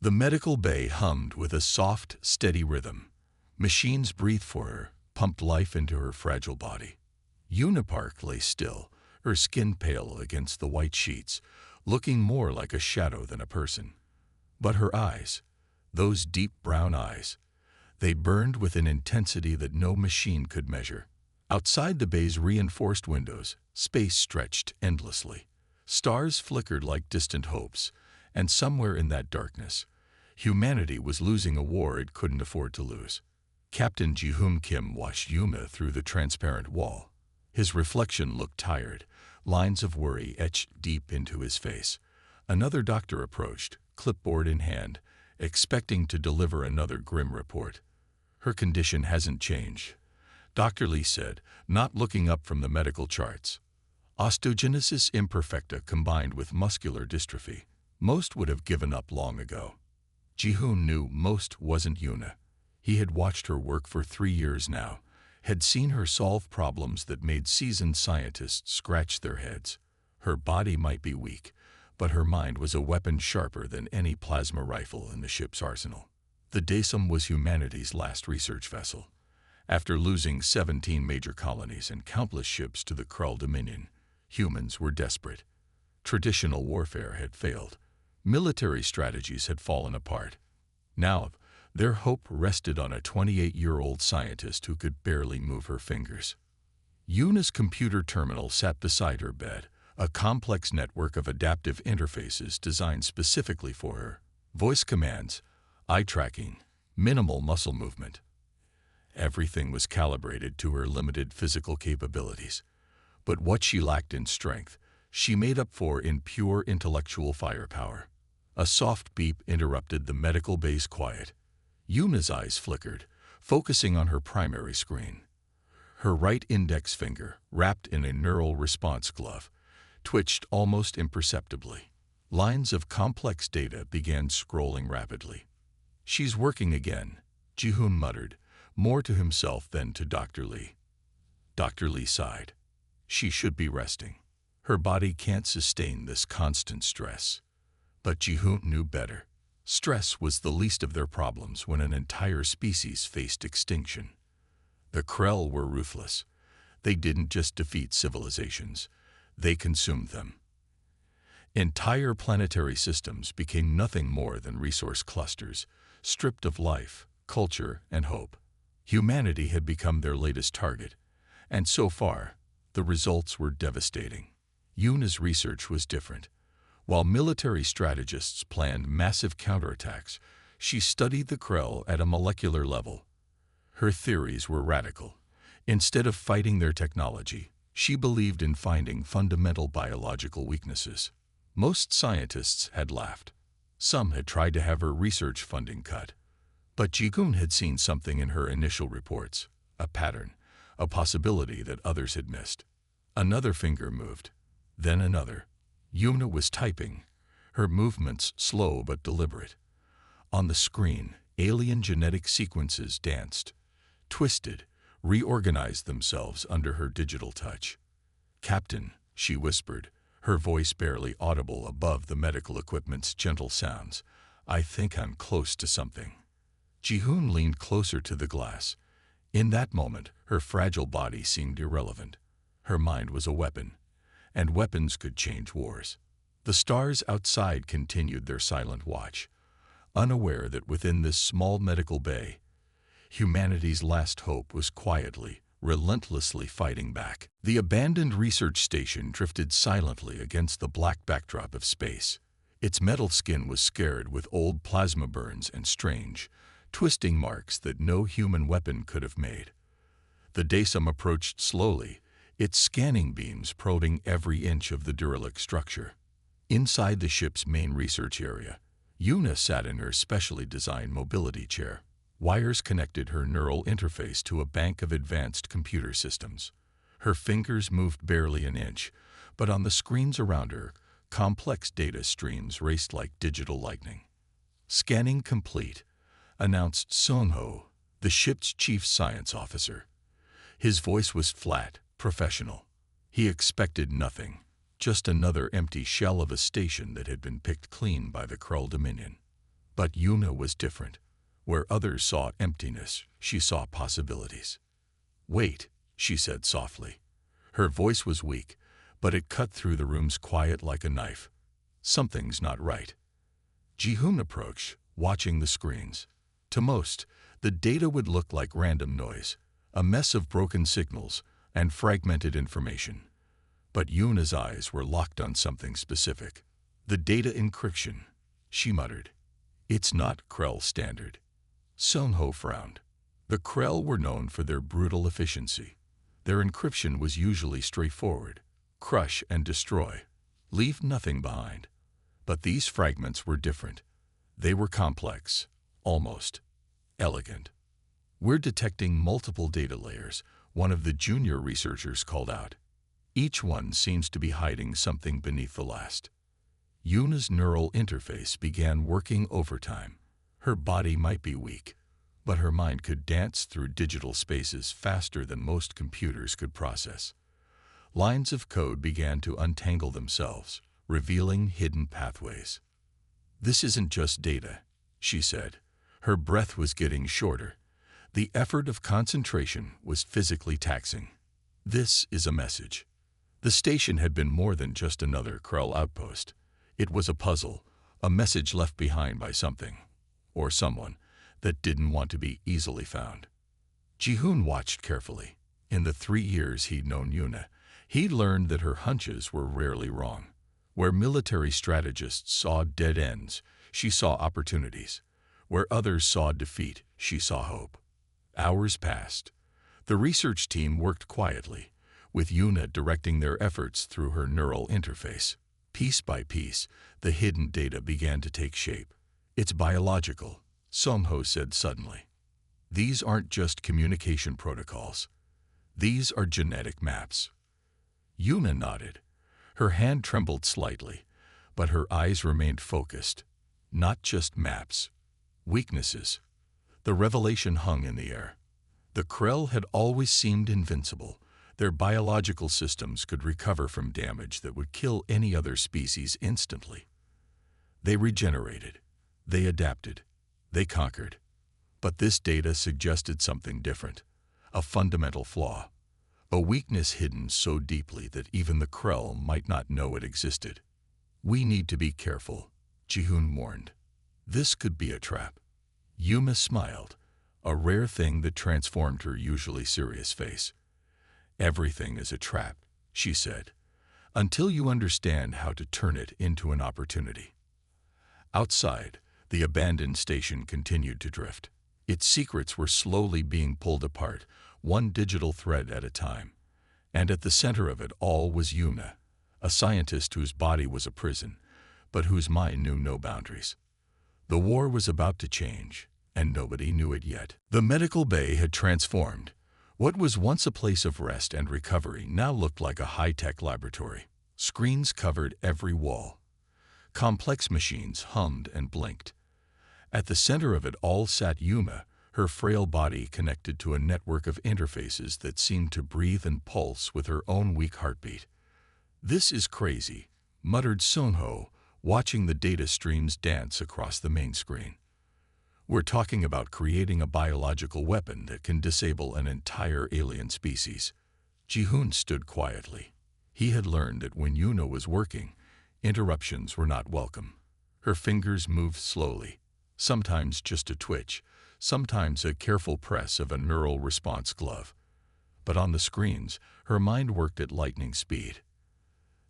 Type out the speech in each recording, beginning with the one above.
The medical bay hummed with a soft, steady rhythm. Machines breathed for her, pumped life into her fragile body. Unipark lay still, her skin pale against the white sheets, looking more like a shadow than a person. But her eyes, those deep brown eyes, they burned with an intensity that no machine could measure. Outside the bay's reinforced windows, space stretched endlessly. Stars flickered like distant hopes, and somewhere in that darkness, humanity was losing a war it couldn't afford to lose. Captain Ji-hoon Kim watched Yuma through the transparent wall. His reflection looked tired, lines of worry etched deep into his face. Another doctor approached, clipboard in hand, expecting to deliver another grim report. "Her condition hasn't changed," Dr. Lee said, not looking up from the medical charts. "Osteogenesis imperfecta combined with muscular dystrophy. Most would have given up long ago." Ji-hoon knew most wasn't Yuna. He had watched her work for 3 years now, had seen her solve problems that made seasoned scientists scratch their heads. Her body might be weak, but her mind was a weapon sharper than any plasma rifle in the ship's arsenal. The Daesum was humanity's last research vessel. After losing 17 major colonies and countless ships to the Krull Dominion, humans were desperate. Traditional warfare had failed. Military strategies had fallen apart. Now, their hope rested on a 28-year-old scientist who could barely move her fingers. Yuna's computer terminal sat beside her bed, a complex network of adaptive interfaces designed specifically for her. Voice commands, eye tracking, minimal muscle movement. Everything was calibrated to her limited physical capabilities. But what she lacked in strength, she made up for in pure intellectual firepower. A soft beep interrupted the medical bay's quiet. Yuna's eyes flickered, focusing on her primary screen. Her right index finger, wrapped in a neural response glove, twitched almost imperceptibly. Lines of complex data began scrolling rapidly. "She's working again," Ji-hoon muttered, more to himself than to Dr. Lee. Dr. Lee sighed. "She should be resting. Her body can't sustain this constant stress." But Ji-hoon knew better. Stress was the least of their problems when an entire species faced extinction. The Krell were ruthless. They didn't just defeat civilizations, they consumed them. Entire planetary systems became nothing more than resource clusters, stripped of life, culture, and hope. Humanity had become their latest target, and so far, the results were devastating. Yuna's research was different. While military strategists planned massive counterattacks, she studied the Krell at a molecular level. Her theories were radical. Instead of fighting their technology, she believed in finding fundamental biological weaknesses. Most scientists had laughed. Some had tried to have her research funding cut. But Ji-hoon had seen something in her initial reports, a pattern, a possibility that others had missed. Another finger moved, then another. Yuna was typing, her movements slow but deliberate. On the screen, alien genetic sequences danced, twisted, reorganized themselves under her digital touch. "Captain," she whispered, her voice barely audible above the medical equipment's gentle sounds, "I think I'm close to something." Ji-hoon leaned closer to the glass. In that moment, her fragile body seemed irrelevant. Her mind was a weapon, and weapons could change wars. The stars outside continued their silent watch, unaware that within this small medical bay, humanity's last hope was quietly, relentlessly fighting back. The abandoned research station drifted silently against the black backdrop of space. Its metal skin was scarred with old plasma burns and strange, twisting marks that no human weapon could have made. The Daesum approached slowly, its scanning beams probing every inch of the derelict structure. Inside the ship's main research area, Yuna sat in her specially designed mobility chair. Wires connected her neural interface to a bank of advanced computer systems. Her fingers moved barely an inch, but on the screens around her, complex data streams raced like digital lightning. "Scanning complete," announced Sung-ho, the ship's chief science officer. His voice was flat, professional. He expected nothing, just another empty shell of a station that had been picked clean by the Krull Dominion. But Yuna was different. Where others saw emptiness, she saw possibilities. "Wait," she said softly. Her voice was weak, but it cut through the room's quiet like a knife. "Something's not right." Ji-hoon approached, watching the screens. To most, the data would look like random noise, a mess of broken signals and fragmented information. But Yuna's eyes were locked on something specific. "The data encryption," she muttered. "It's not Krell standard." Seon-ho frowned. The Krell were known for their brutal efficiency. Their encryption was usually straightforward: crush and destroy, leave nothing behind. But these fragments were different. They were complex, almost elegant. "We're detecting multiple data layers," one of the junior researchers called out. "Each one seems to be hiding something beneath the last." Yuna's neural interface began working overtime. Her body might be weak, but her mind could dance through digital spaces faster than most computers could process. Lines of code began to untangle themselves, revealing hidden pathways. "This isn't just data," she said. Her breath was getting shorter. The effort of concentration was physically taxing. "This is a message." The station had been more than just another Krell outpost. It was a puzzle, a message left behind by something, or someone, that didn't want to be easily found. Ji-hoon watched carefully. In the 3 years he'd known Yuna, he'd learned that her hunches were rarely wrong. Where military strategists saw dead ends, she saw opportunities. Where others saw defeat, she saw hope. Hours passed. The research team worked quietly, with Yuna directing their efforts through her neural interface. Piece by piece, the hidden data began to take shape. "It's biological," Seon-ho said suddenly. "These aren't just communication protocols. These are genetic maps." Yuna nodded. Her hand trembled slightly, but her eyes remained focused. Not just maps. Weaknesses. The revelation hung in the air. The Krell had always seemed invincible. Their biological systems could recover from damage that would kill any other species instantly. They regenerated. They adapted. They conquered. But this data suggested something different. A fundamental flaw. A weakness hidden so deeply that even the Krell might not know it existed. "We need to be careful," Ji-hoon warned. "This could be a trap." Yuna smiled, a rare thing that transformed her usually serious face. "Everything is a trap," she said, "until you understand how to turn it into an opportunity." Outside, the abandoned station continued to drift. Its secrets were slowly being pulled apart, one digital thread at a time. And at the center of it all was Yuna, a scientist whose body was a prison, but whose mind knew no boundaries. The war was about to change, and nobody knew it yet. The medical bay had transformed. What was once a place of rest and recovery now looked like a high-tech laboratory. Screens covered every wall. Complex machines hummed and blinked. At the center of it all sat Yuna, her frail body connected to a network of interfaces that seemed to breathe and pulse with her own weak heartbeat. "This is crazy," muttered Seon-ho, watching the data streams dance across the main screen. "We're talking about creating a biological weapon that can disable an entire alien species." Ji-hoon stood quietly. He had learned that when Yuna was working, interruptions were not welcome. Her fingers moved slowly, sometimes just a twitch, sometimes a careful press of a neural response glove. But on the screens, her mind worked at lightning speed.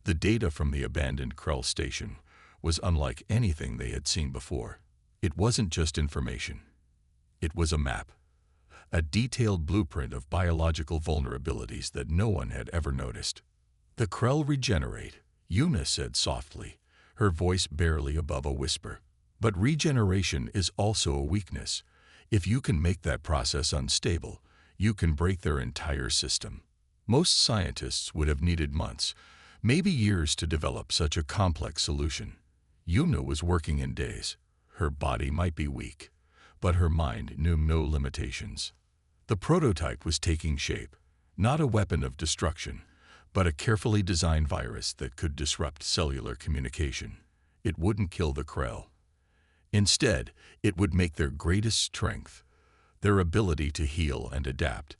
The data from the abandoned Krell station was unlike anything they had seen before. It wasn't just information. It was a map, a detailed blueprint of biological vulnerabilities that no one had ever noticed. "The Krell regenerate," Yuna said softly, her voice barely above a whisper. "But regeneration is also a weakness. If you can make that process unstable, you can break their entire system." Most scientists would have needed months, maybe years to develop such a complex solution. Yuna was working in days. Her body might be weak, but her mind knew no limitations. The prototype was taking shape, not a weapon of destruction, but a carefully designed virus that could disrupt cellular communication. It wouldn't kill the Krell. Instead, it would make their greatest strength, their ability to heal and adapt,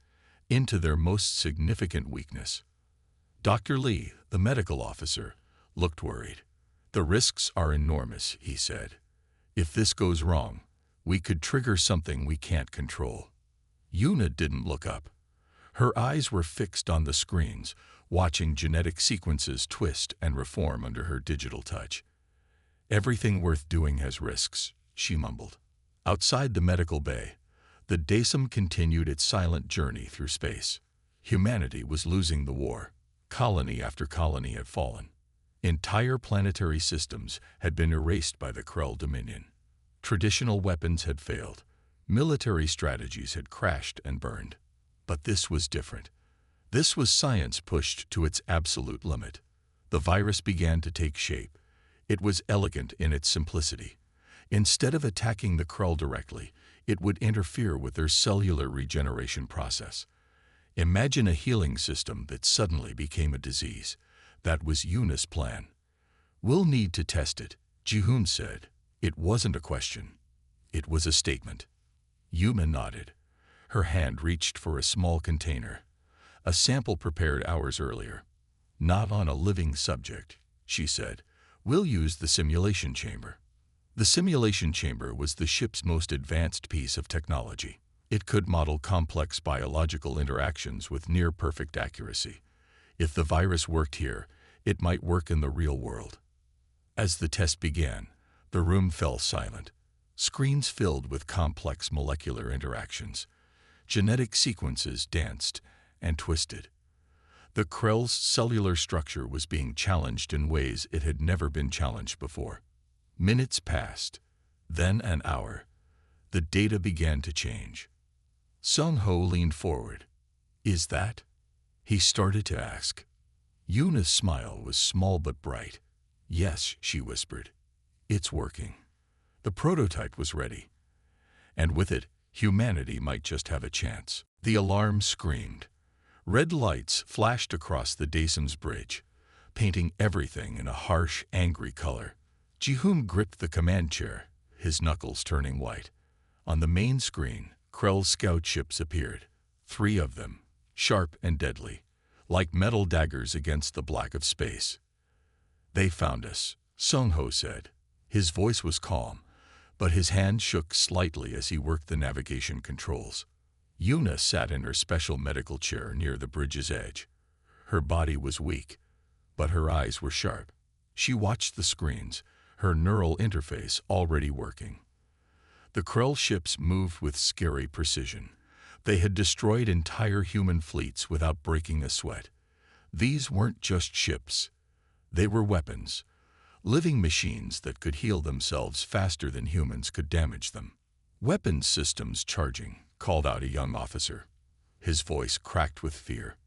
into their most significant weakness. Dr. Lee, the medical officer, looked worried. "The risks are enormous," he said. "If this goes wrong, we could trigger something we can't control." Yuna didn't look up. Her eyes were fixed on the screens, watching genetic sequences twist and reform under her digital touch. "Everything worth doing has risks," she mumbled. Outside the medical bay, the Daysum continued its silent journey through space. Humanity was losing the war. Colony after colony had fallen. Entire planetary systems had been erased by the Krell Dominion. Traditional weapons had failed. Military strategies had crashed and burned. But this was different. This was science pushed to its absolute limit. The virus began to take shape. It was elegant in its simplicity. Instead of attacking the Krell directly, it would interfere with their cellular regeneration process. Imagine a healing system that suddenly became a disease. That was Yuna's plan. "We'll need to test it," Ji-hoon said. It wasn't a question. It was a statement. Yuna nodded. Her hand reached for a small container, a sample prepared hours earlier. "Not on a living subject," she said. "We'll use the simulation chamber." The simulation chamber was the ship's most advanced piece of technology. It could model complex biological interactions with near-perfect accuracy. If the virus worked here, it might work in the real world. As the test began, the room fell silent. Screens filled with complex molecular interactions. Genetic sequences danced and twisted. The Krell's cellular structure was being challenged in ways it had never been challenged before. Minutes passed, then an hour. The data began to change. Sung-ho leaned forward. "Is that?" he started to ask. Yuna's smile was small but bright. "Yes," she whispered. "It's working." The prototype was ready. And with it, humanity might just have a chance. The alarm screamed. Red lights flashed across the Daysum's bridge, painting everything in a harsh, angry color. Ji-hoon gripped the command chair, his knuckles turning white. On the main screen, Krell's scout ships appeared. 3 of them, sharp and deadly, like metal daggers against the black of space. "They found us," Sung-ho said. His voice was calm, but his hand shook slightly as he worked the navigation controls. Yuna sat in her special medical chair near the bridge's edge. Her body was weak, but her eyes were sharp. She watched the screens, her neural interface already working. The Krell ships moved with scary precision. They had destroyed entire human fleets without breaking a sweat. These weren't just ships. They were weapons, living machines that could heal themselves faster than humans could damage them. "Weapons systems charging," called out a young officer. His voice cracked with fear.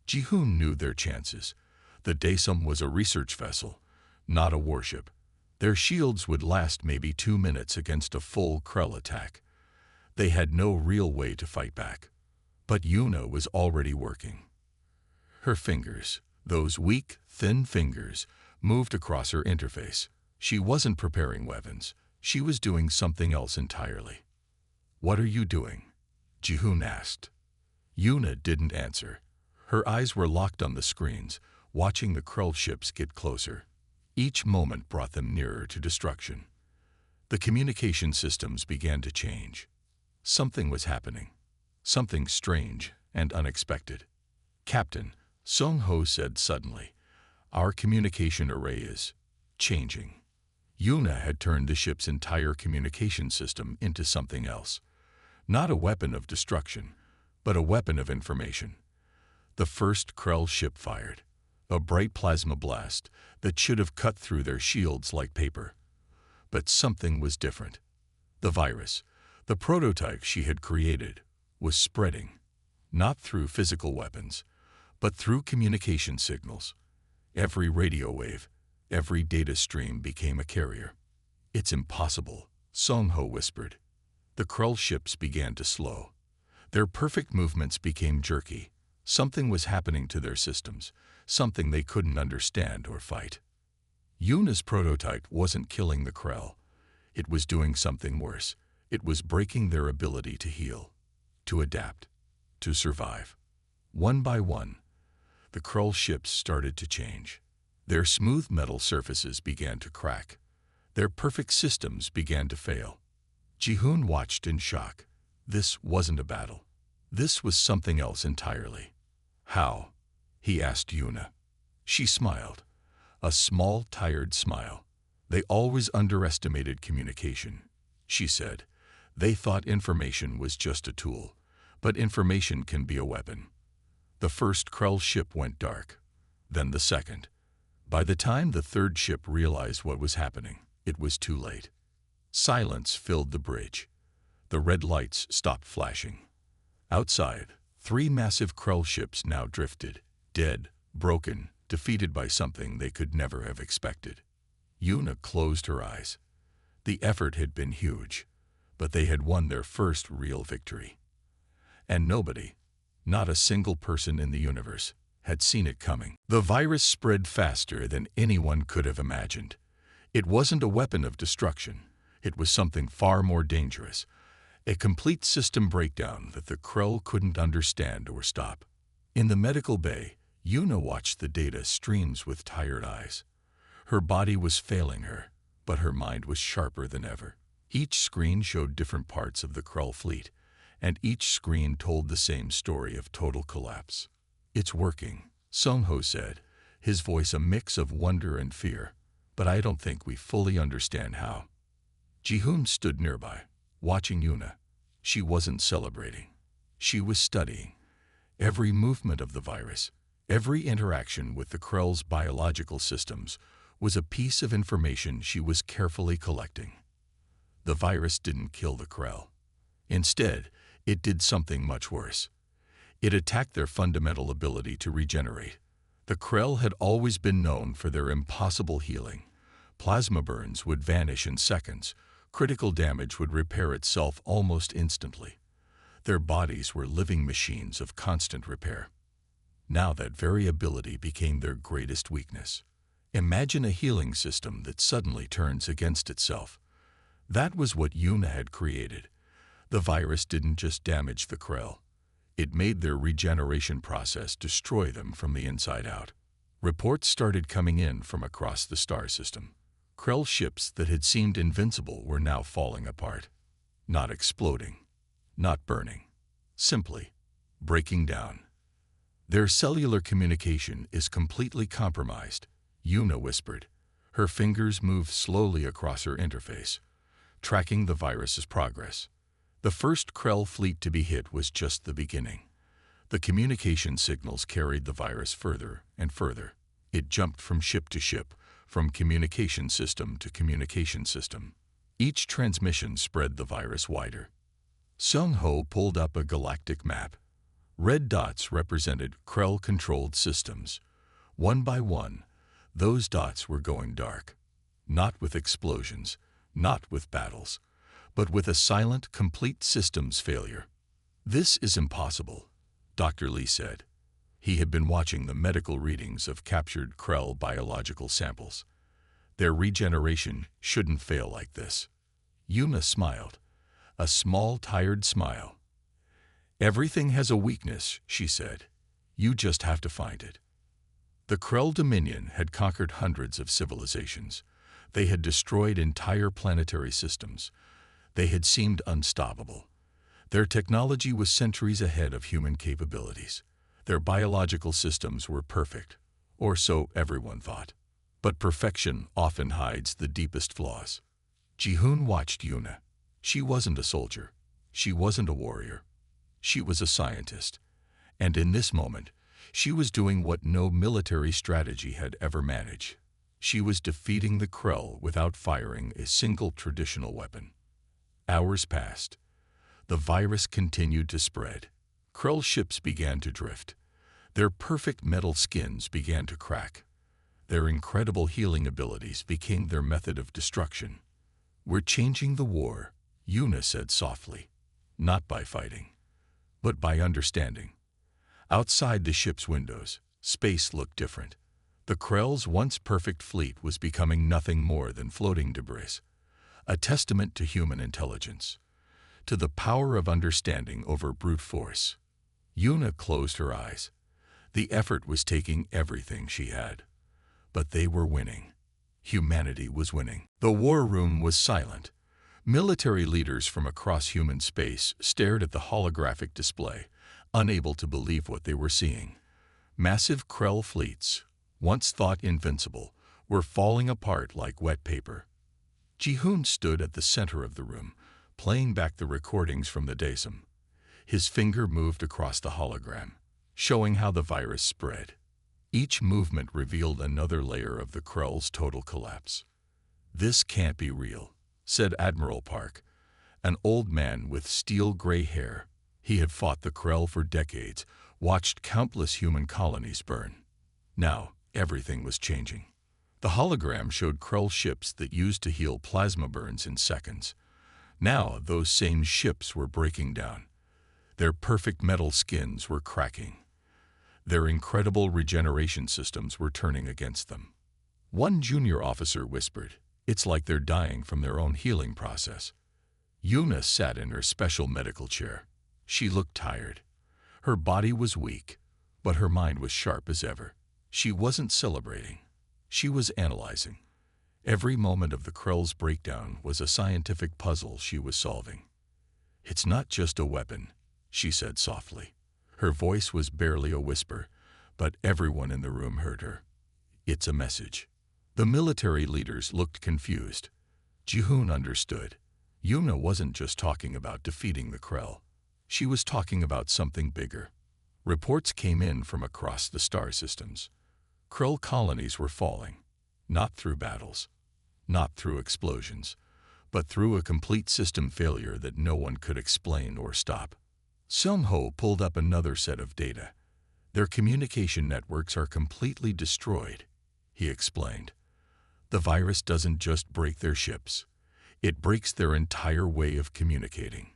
Ji-hoon knew their chances. The Daysum was a research vessel, not a warship. Their shields would last maybe 2 minutes against a full Krell attack. They had no real way to fight back. But Yuna was already working. Her fingers, those weak, thin fingers, moved across her interface. She wasn't preparing weapons. She was doing something else entirely. "What are you doing?" Ji-hoon asked. Yuna didn't answer. Her eyes were locked on the screens, watching the Krell ships get closer. Each moment brought them nearer to destruction. The communication systems began to change. Something was happening. Something strange and unexpected. "Captain," Sung-ho said suddenly, "our communication array is changing." Yuna had turned the ship's entire communication system into something else. Not a weapon of destruction, but a weapon of information. The first Krell ship fired. A bright plasma blast that should have cut through their shields like paper. But something was different. The virus, the prototype she had created, was spreading. Not through physical weapons, but through communication signals. Every radio wave, every data stream became a carrier. "It's impossible," Sung-ho whispered. The Krell ships began to slow. Their perfect movements became jerky. Something was happening to their systems, something they couldn't understand or fight. Yuna's prototype wasn't killing the Krell. It was doing something worse. It was breaking their ability to heal, to adapt, to survive. One by one, the Krull ships started to change. Their smooth metal surfaces began to crack. Their perfect systems began to fail. Ji-hoon watched in shock. This wasn't a battle. This was something else entirely. How? He asked Yuna. She smiled. A small, tired smile. They always underestimated communication, she said. They thought information was just a tool, but information can be a weapon. The first Krull ship went dark, then the second. By the time the third ship realized what was happening, it was too late. Silence filled the bridge. The red lights stopped flashing. Outside, 3 massive Krull ships now drifted, dead, broken, defeated by something they could never have expected. Yuna closed her eyes. The effort had been huge, but they had won their first real victory. And nobody, not a single person in the universe, had seen it coming. The virus spread faster than anyone could have imagined. It wasn't a weapon of destruction. It was something far more dangerous. A complete system breakdown that the Krull couldn't understand or stop. In the medical bay, Yuna watched the data streams with tired eyes. Her body was failing her, but her mind was sharper than ever. Each screen showed different parts of the Krull fleet, and each screen told the same story of total collapse. "It's working," Sung-ho said, his voice a mix of wonder and fear, "but I don't think we fully understand how." Ji-hoon stood nearby, watching Yuna. She wasn't celebrating. She was studying. Every movement of the virus, every interaction with the Krull's biological systems was a piece of information she was carefully collecting. The virus didn't kill the Krull. Instead, it did something much worse. It attacked their fundamental ability to regenerate. The Krull had always been known for their impossible healing. Plasma burns would vanish in seconds. Critical damage would repair itself almost instantly. Their bodies were living machines of constant repair. Now that very ability became their greatest weakness. Imagine a healing system that suddenly turns against itself. That was what Yuna had created. The virus didn't just damage the Krull. It made their regeneration process destroy them from the inside out. Reports started coming in from across the star system. Krull ships that had seemed invincible were now falling apart. Not exploding, not burning, simply breaking down. "Their cellular communication is completely compromised," Yuna whispered. Her fingers moved slowly across her interface, tracking the virus's progress. The first Krull fleet to be hit was just the beginning. The communication signals carried the virus further and further. It jumped from ship to ship, from communication system to communication system. Each transmission spread the virus wider. Sung-ho pulled up a galactic map. Red dots represented Krull-controlled systems. One by one, those dots were going dark. Not with explosions, not with battles, but with a silent, complete systems failure. "This is impossible," Dr. Lee said. He had been watching the medical readings of captured Krull biological samples. Their regeneration shouldn't fail like this. Yuna smiled, a small, tired smile. "Everything has a weakness," she said. "You just have to find it." The Krull Dominion had conquered hundreds of civilizations. They had destroyed entire planetary systems. They had seemed unstoppable. Their technology was centuries ahead of human capabilities. Their biological systems were perfect, or so everyone thought. But perfection often hides the deepest flaws. Ji-hoon watched Yuna. She wasn't a soldier. She wasn't a warrior. She was a scientist. And in this moment, she was doing what no military strategy had ever managed. She was defeating the Krull without firing a single traditional weapon. Hours passed. The virus continued to spread. Krull ships began to drift. Their perfect metal skins began to crack. Their incredible healing abilities became their method of destruction. "We're changing the war," Yuna said softly. "Not by fighting, but by understanding." Outside the ship's windows, space looked different. The Krull's once perfect fleet was becoming nothing more than floating debris. a testament to human intelligence, to the power of understanding over brute force. Yuna closed her eyes. The effort was taking everything she had. But they were winning. Humanity was winning. The war room was silent. Military leaders from across human space stared at the holographic display, unable to believe what they were seeing. Massive Krell fleets, once thought invincible, were falling apart like wet paper. Ji-hoon stood at the center of the room, playing back the recordings from the DASM. His finger moved across the hologram, showing how the virus spread. Each movement revealed another layer of the Krell's total collapse. "This can't be real," said Admiral Park, an old man with steel-gray hair. He had fought the Krell for decades, watched countless human colonies burn. Now, everything was changing. The hologram showed Krell ships that used to heal plasma burns in seconds. Now, those same ships were breaking down. Their perfect metal skins were cracking. Their incredible regeneration systems were turning against them. One junior officer whispered, "It's like they're dying from their own healing process." Yuna sat in her special medical chair. She looked tired. Her body was weak, but her mind was sharp as ever. She wasn't celebrating. She was analyzing. Every moment of the Krell's breakdown was a scientific puzzle she was solving. "It's not just a weapon," she said softly. Her voice was barely a whisper, but everyone in the room heard her. "It's a message." The military leaders looked confused. Ji-hoon understood. Yuna wasn't just talking about defeating the Krell. She was talking about something bigger. Reports came in from across the star systems. Krell colonies were falling, not through battles, not through explosions, but through a complete system failure that no one could explain or stop. Seung-ho pulled up another set of data. "Their communication networks are completely destroyed," he explained. "The virus doesn't just break their ships. It breaks their entire way of communicating."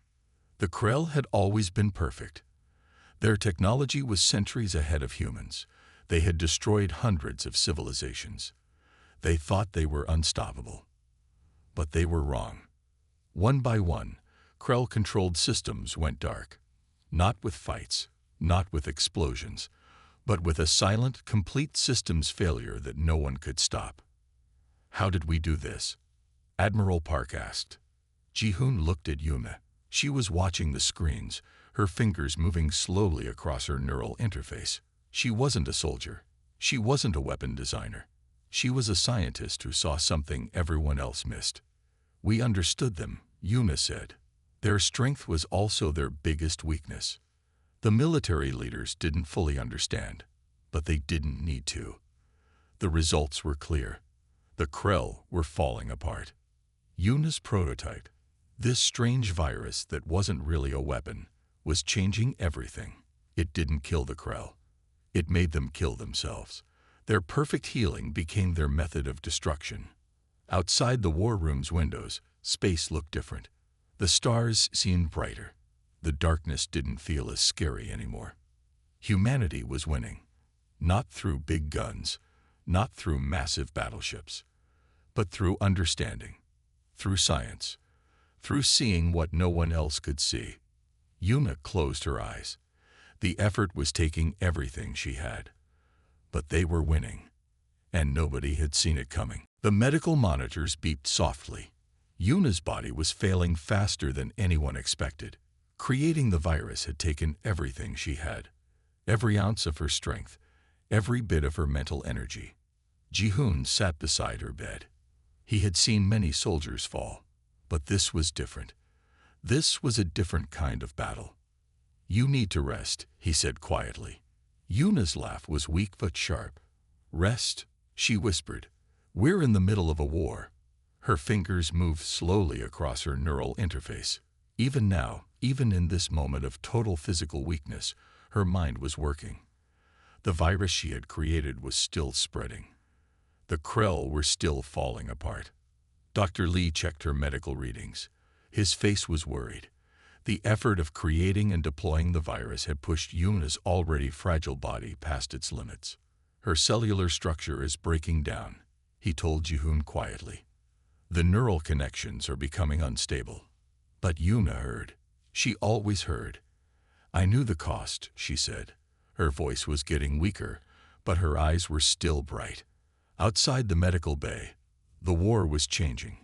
The Krell had always been perfect. Their technology was centuries ahead of humans. They had destroyed hundreds of civilizations. They thought they were unstoppable. But they were wrong. One by one, Krell-controlled systems went dark. Not with fights, not with explosions, but with a silent, complete systems failure that no one could stop. "How did we do this?" Admiral Park asked. Ji-hoon looked at Yuna. She was watching the screens, her fingers moving slowly across her neural interface. She wasn't a soldier. She wasn't a weapon designer. She was a scientist who saw something everyone else missed. "We understood them," Yuna said. "Their strength was also their biggest weakness." The military leaders didn't fully understand, but they didn't need to. The results were clear. The Krell were falling apart. Yuna's prototype, this strange virus that wasn't really a weapon, was changing everything. It didn't kill the Krell. It made them kill themselves. Their perfect healing became their method of destruction. Outside the war room's windows, space looked different. The stars seemed brighter. The darkness didn't feel as scary anymore. Humanity was winning. Not through big guns, not through massive battleships, but through understanding, through science, through seeing what no one else could see. Yuna closed her eyes. The effort was taking everything she had. But they were winning, and nobody had seen it coming. The medical monitors beeped softly. Yuna's body was failing faster than anyone expected. Creating the virus had taken everything she had, every ounce of her strength, every bit of her mental energy. Ji-hoon sat beside her bed. He had seen many soldiers fall, but this was different. This was a different kind of battle. "You need to rest," he said quietly. Yuna's laugh was weak but sharp. "Rest?" she whispered. "We're in the middle of a war." Her fingers moved slowly across her neural interface. Even now, even in this moment of total physical weakness, her mind was working. The virus she had created was still spreading. The Krell were still falling apart. Dr. Lee checked her medical readings. His face was worried. The effort of creating and deploying the virus had pushed Yuna's already fragile body past its limits. "Her cellular structure is breaking down," he told Ji-hoon quietly. The neural connections are becoming unstable. But Yuna heard. She always heard. I knew the cost, she said. Her voice was getting weaker, but her eyes were still bright. Outside the medical bay, the war was changing.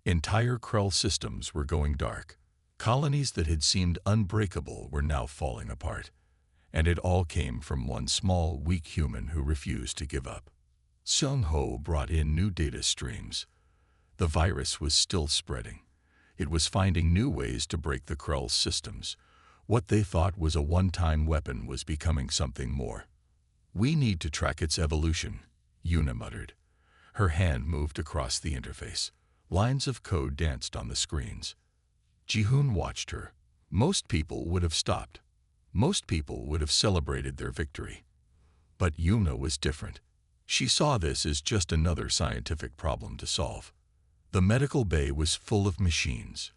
Entire Krell systems were going dark. Colonies that had seemed unbreakable were now falling apart. And it all came from one small, weak human who refused to give up. Sung-Ho brought in new data streams. The virus was still spreading. It was finding new ways to break the Krell's systems. What they thought was a one-time weapon was becoming something more. We need to track its evolution, Yuna muttered. Her hand moved across the interface. Lines of code danced on the screens. Ji-hoon watched her. Most people would have stopped. Most people would have celebrated their victory. But Yuna was different. She saw this as just another scientific problem to solve. The medical bay was full of machines.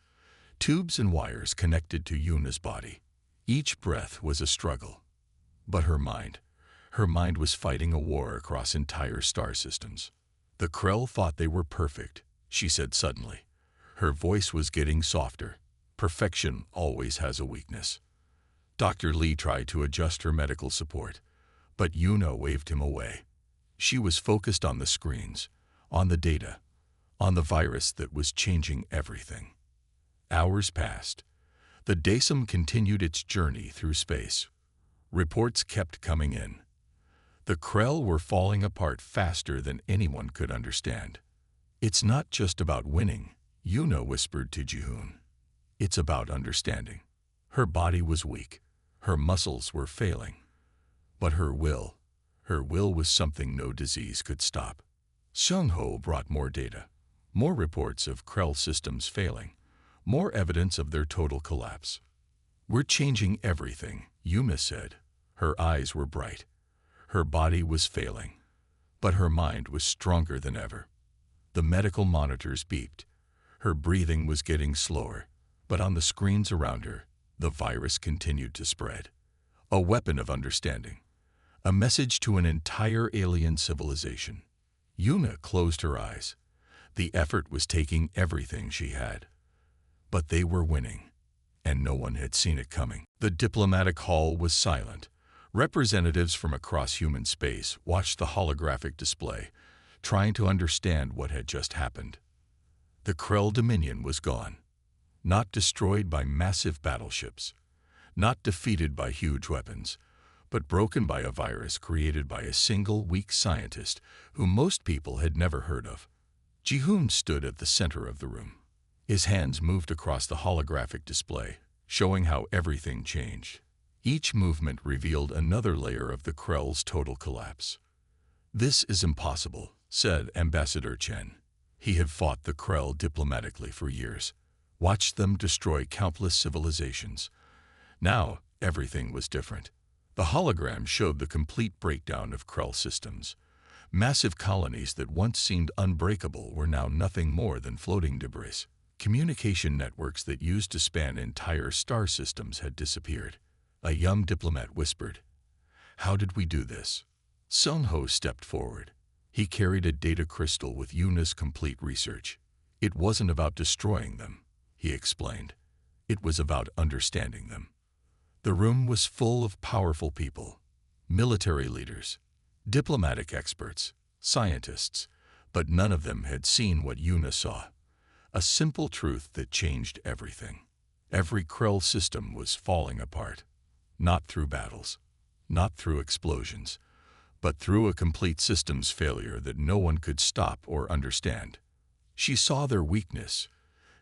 Tubes and wires connected to Yuna's body. Each breath was a struggle. But her mind was fighting a war across entire star systems. The Krell thought they were perfect, she said suddenly. Her voice was getting softer. Perfection always has a weakness. Dr. Lee tried to adjust her medical support, but Yuna waved him away. She was focused on the screens, on the data, on the virus that was changing everything. Hours passed. The Daysum continued its journey through space. Reports kept coming in. The Krell were falling apart faster than anyone could understand. It's not just about winning, Yuna whispered to Ji-hoon. It's about understanding. Her body was weak. Her muscles were failing. But her will was something no disease could stop. Sung-Ho brought more data, more reports of Krell systems failing, more evidence of their total collapse. We're changing everything, Yuna said. Her eyes were bright. Her body was failing, but her mind was stronger than ever. The medical monitors beeped. Her breathing was getting slower, but on the screens around her, the virus continued to spread. A weapon of understanding. A message to an entire alien civilization. Yuna closed her eyes. The effort was taking everything she had. But they were winning, and no one had seen it coming. The diplomatic hall was silent. Representatives from across human space watched the holographic display, trying to understand what had just happened. The Krell Dominion was gone. Not destroyed by massive battleships, not defeated by huge weapons, but broken by a virus created by a single weak scientist whom most people had never heard of. Ji-hoon stood at the center of the room. His hands moved across the holographic display, showing how everything changed. Each movement revealed another layer of the Krell's total collapse. "This is impossible," said Ambassador Chen. He had fought the Krell diplomatically for years, watched them destroy countless civilizations. Now, everything was different. The hologram showed the complete breakdown of Krell systems. Massive colonies that once seemed unbreakable were now nothing more than floating debris. Communication networks that used to span entire star systems had disappeared. A young diplomat whispered, "How did we do this?" Sung-Ho stepped forward. He carried a data crystal with Yuna's complete research. It wasn't about destroying them, he explained. It was about understanding them. The room was full of powerful people, military leaders, diplomatic experts, scientists, but none of them had seen what Yuna saw. A simple truth that changed everything. Every Krell system was falling apart. Not through battles, not through explosions, but through a complete systems failure that no one could stop or understand. She saw their weakness,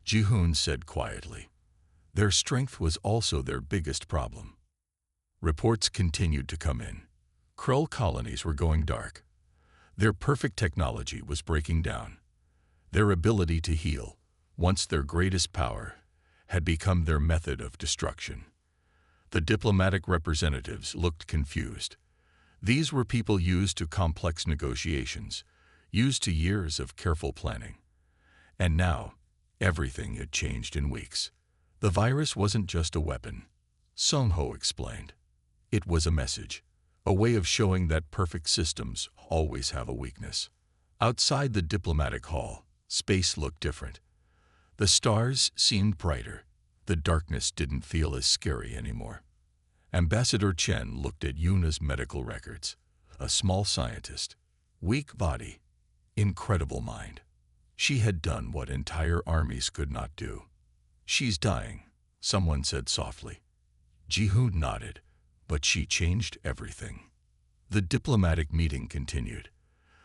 Ji-hoon said quietly. Their strength was also their biggest problem. Reports continued to come in. Krell colonies were going dark. Their perfect technology was breaking down. Their ability to heal, once their greatest power, had become their method of destruction. The diplomatic representatives looked confused. These were people used to complex negotiations, used to years of careful planning. And now, everything had changed in weeks. The virus wasn't just a weapon, Sung-Ho explained. It was a message, a way of showing that perfect systems always have a weakness. Outside the diplomatic hall, Space looked different. The stars seemed brighter. The darkness didn't feel as scary anymore. Ambassador Chen looked at Yuna's medical records. A small scientist. Weak body. Incredible mind. She had done what entire armies could not do. "She's dying," someone said softly. Ji-hoon nodded, but she changed everything. The diplomatic meeting continued.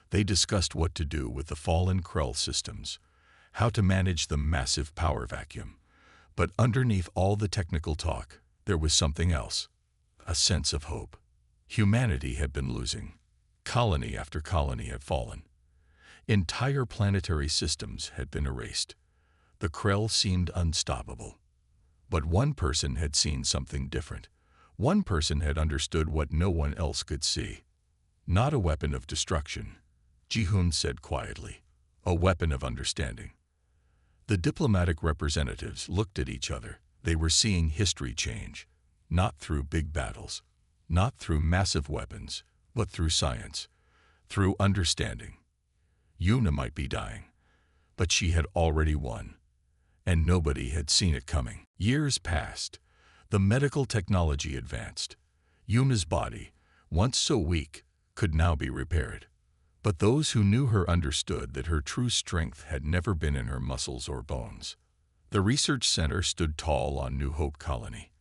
They discussed what to do with the fallen Krell systems, how to manage the massive power vacuum. But underneath all the technical talk, there was something else. A sense of hope. Humanity had been losing. Colony after colony had fallen. Entire planetary systems had been erased. The Krell seemed unstoppable. But one person had seen something different. One person had understood what no one else could see. "Not a weapon of destruction," Ji-hoon said quietly. "A weapon of understanding." The diplomatic representatives looked at each other. They were seeing history change. Not through big battles. Not through massive weapons. But through science. Through understanding. Yuna might be dying. But she had already won. And nobody had seen it coming. Years passed. The medical technology advanced. Yuna's body, once so weak, could now be repaired. But those who knew her understood that her true strength had never been in her muscles or bones. The research center stood tall on New Hope Colony.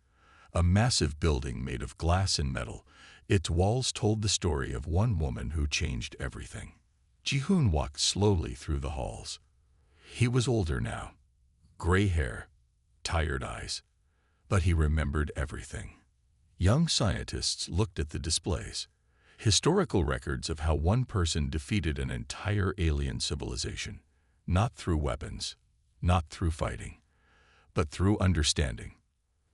A massive building made of glass and metal. Its walls told the story of one woman who changed everything. Ji-hoon walked slowly through the halls. He was older now. Gray hair, tired eyes. But he remembered everything. Young scientists looked at the displays. Historical records of how one person defeated an entire alien civilization. Not through weapons, not through fighting, but through understanding.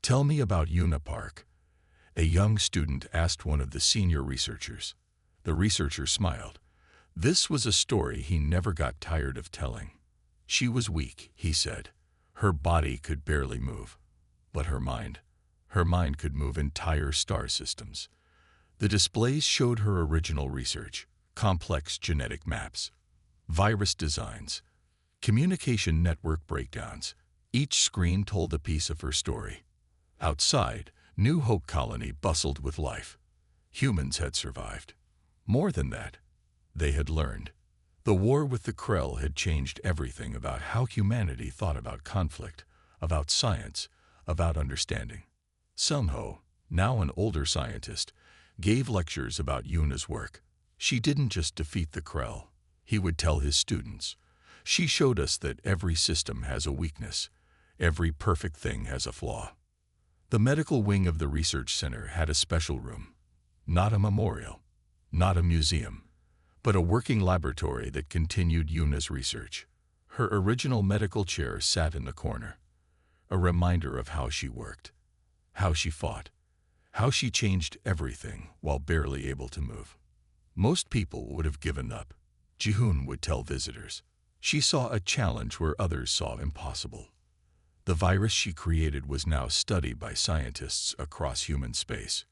"Tell me about Yuna Park," a young student asked one of the senior researchers. The researcher smiled. This was a story he never got tired of telling. "She was weak," he said. "Her body could barely move. But her mind could move entire star systems." The displays showed her original research, complex genetic maps, virus designs, communication network breakdowns. Each screen told a piece of her story. Outside, New Hope Colony bustled with life. Humans had survived. More than that, they had learned. The war with the Krell had changed everything about how humanity thought about conflict, about science, about understanding. Sung-ho, now an older scientist, gave lectures about Yuna's work. "She didn't just defeat the Krell," he would tell his students. "She showed us that every system has a weakness. Every perfect thing has a flaw." The medical wing of the research center had a special room. Not a memorial, not a museum, but a working laboratory that continued Yuna's research. Her original medical chair sat in the corner, a reminder of how she worked, how she fought, how she changed everything while barely able to move. Most people would have given up, Ji-hoon would tell visitors. She saw a challenge where others saw impossible. The virus she created was now studied by scientists across human space,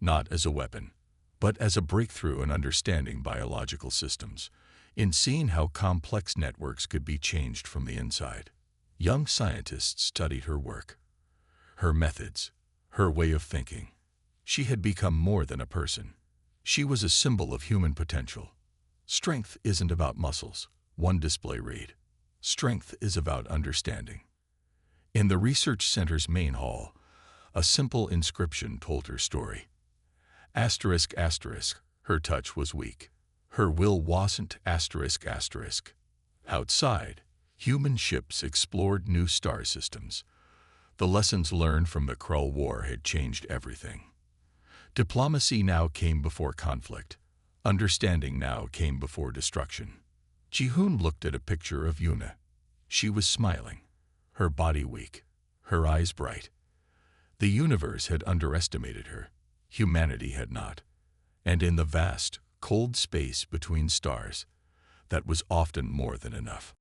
not as a weapon, but as a breakthrough in understanding biological systems, in seeing how complex networks could be changed from the inside. Young scientists studied her work, her methods, her way of thinking. She had become more than a person. She was a symbol of human potential. "Strength isn't about muscles," one display read. "Strength is about understanding." In the research center's main hall, a simple inscription told her story. Asterisk asterisk, her touch was weak. Her will wasn't asterisk asterisk. Outside, human ships explored new star systems. The lessons learned from the Krell War had changed everything. Diplomacy now came before conflict. Understanding now came before destruction. Ji-hoon looked at a picture of Yuna. She was smiling, her body weak, her eyes bright. The universe had underestimated her. Humanity had not. And in the vast, cold space between stars, that was often more than enough.